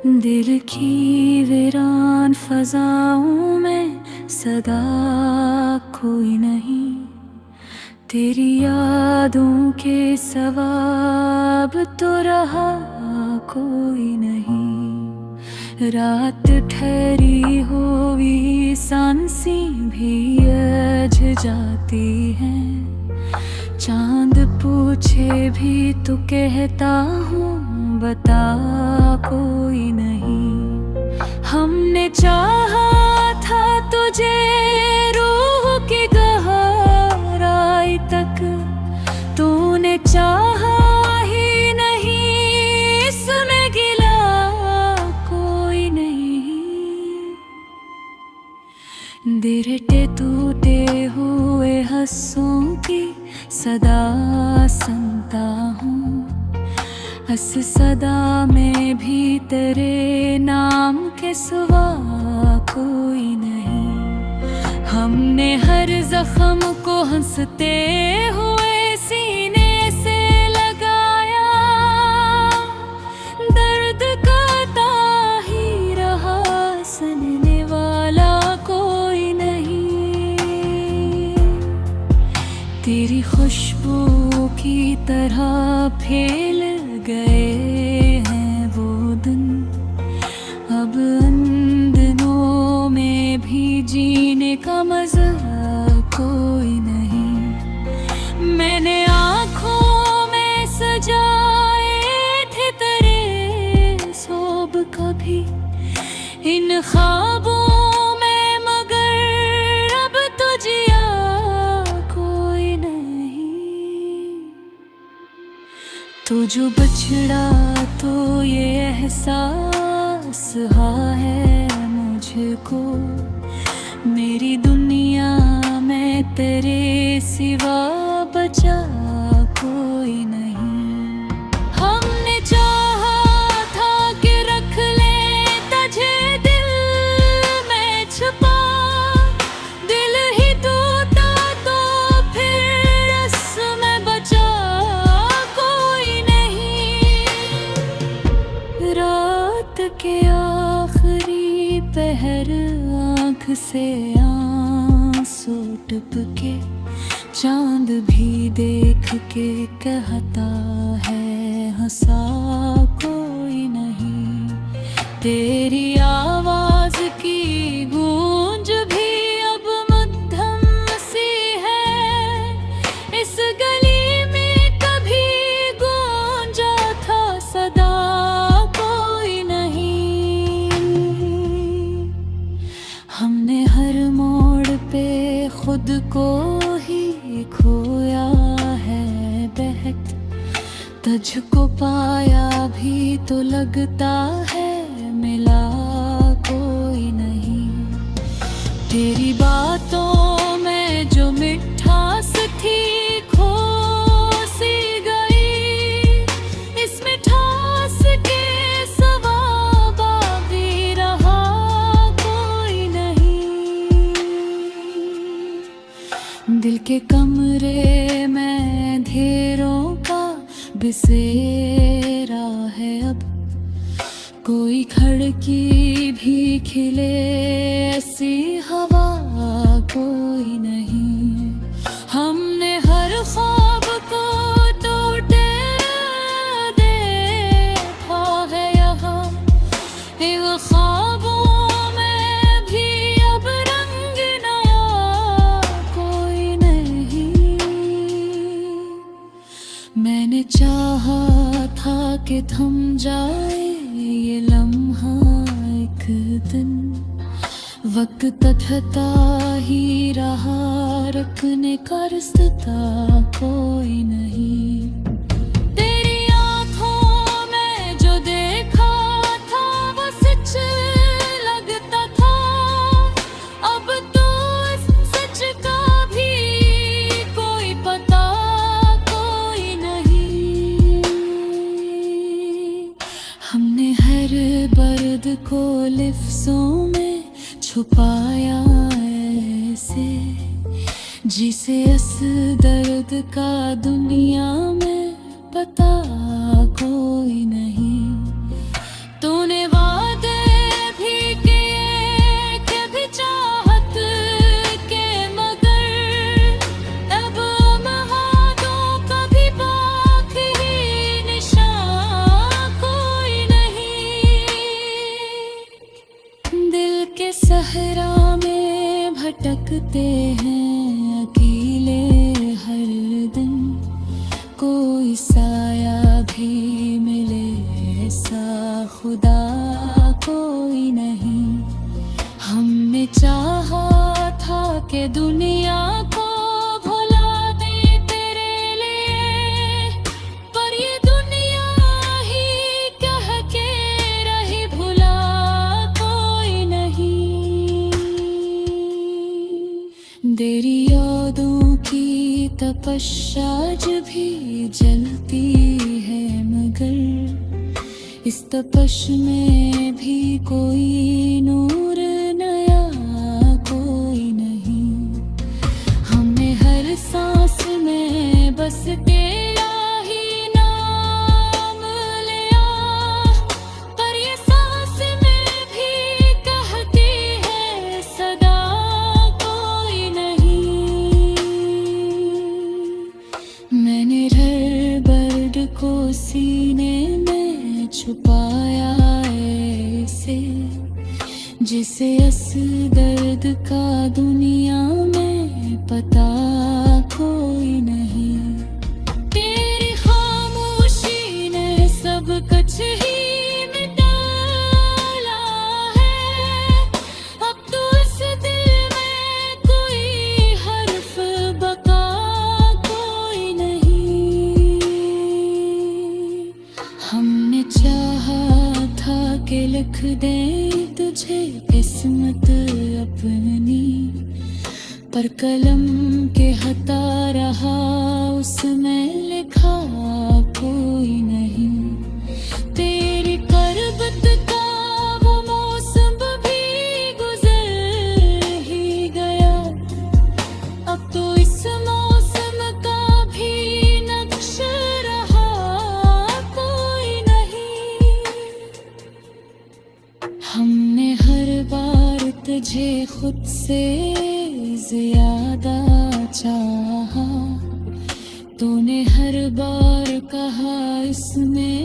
दिल की वीरान फजाओं में सदा कोई नहीं, तेरी यादों के सवाब तो रहा कोई नहीं। रात ठहरी हुई सांसें भी अझ जाती हैं, चांद पूछे भी तो कहता हूँ बता कोई नहीं। हमने चाहा था तुझे रूह की गहराई तक, तूने चाहा ही नहीं, इसमें गिला कोई नहीं। दिरटे टूटे हुए हंसों की सदा सुनता हूँ, हंस सदा में भी तेरे नाम के सिवा कोई नहीं। हमने हर जख्म को हंसते हुए सीने से लगाया, दर्द का ही रहा, सुनने वाला कोई नहीं। तेरी खुशबू की तरह फैल गए हैं वो दिन, अब उन दिनों में भी जीने का मजा कोई नहीं। मैंने आँखों में सजाए थे तेरे सोब कभी इन ख्वाबों में, मगर अब तो जिया कोई नहीं। तो जो बछड़ा तो ये एहसास है मुझको, मेरी दुनिया में तेरे सिवा बचा कोई नहीं। हमने चाहा था कि रख ले तुझे दिल में छुपा, दिल ही टूटा तो फिर इसमें बचा कोई नहीं। रात के आखिरी पहर आँख से आंसू टपके, चांद भी देख के कहता है हंसा कोई नहीं। तेरी आवाज की गूंज भी अब मध्यम सी है, इस गली में कभी गूंजा था सदा कोई नहीं। हमने हर मोड़ पे खुद को ही खोया है बहक, तुझको पाया भी तो लगता है मिला कोई नहीं। तेरी बातों में जो मिठास थी खो सी गई, इस मिठास के सिवा बाकी रहा कोई नहीं। दिल के कमरे में अंधेरों का बिसेरा है अब, कोई खिड़की भी खिले ऐसी हवा कोई नहीं। हमने हर ख्वाब को टूटे देखा है यहाँ, इन ख्वाबों में भी अब रंग नया कोई नहीं। मैंने चाहा था कि थम जाए ये लम्हा एक दिन, वक्त तथता ही रहा, रखने का रिश्ता कोई नहीं। तेरी आँखों में जो देखा था वो सच लगता था, अब तो इस सच का भी कोई पता कोई नहीं। हमने हर दर्द को लिफ्ज़ों में छुपाया ऐसे, जिसे इस दर्द का दुनिया में पता कोई नहीं। तूने भटकते हैं अकेले हर दिन, कोई साया भी मिले ऐसा खुदा कोई नहीं। हमने चाहा था कि दुनिया को भुला दे तेरे लिए, पर ये दुनिया ही कह के रही भुला कोई नहीं। तेरी यादों की तपस्या आज भी जलती है, मगर इस तपश में भी कोई नूर नया कोई नहीं। हमें हर सांस में बस तेरा ही नाम लिया, पर ये सांस में भी कहती है सदा कोई नहीं। मैंने हर दर्द को सीने में छुपाया ऐसे, जिसे अस दर्द का दुनिया में पता कोई नहीं। तेरी खामोशी ने सब कुछ ही मिटाला है, अब तो इस दिल में कोई हर्फ बका कोई नहीं। हमने चाहा था कि लिख दें तुझे किस्मत अपनी, पर कलम के हता रहा उसमें लिखा कोई नहीं। तेरी करबत का वो मौसम भी गुजर ही गया, अब तो इस मौसम का भी नक्श रहा कोई नहीं। हमने हर बार तुझे खुद से ज्यादा चाहा, तूने हर बार कहा इसमें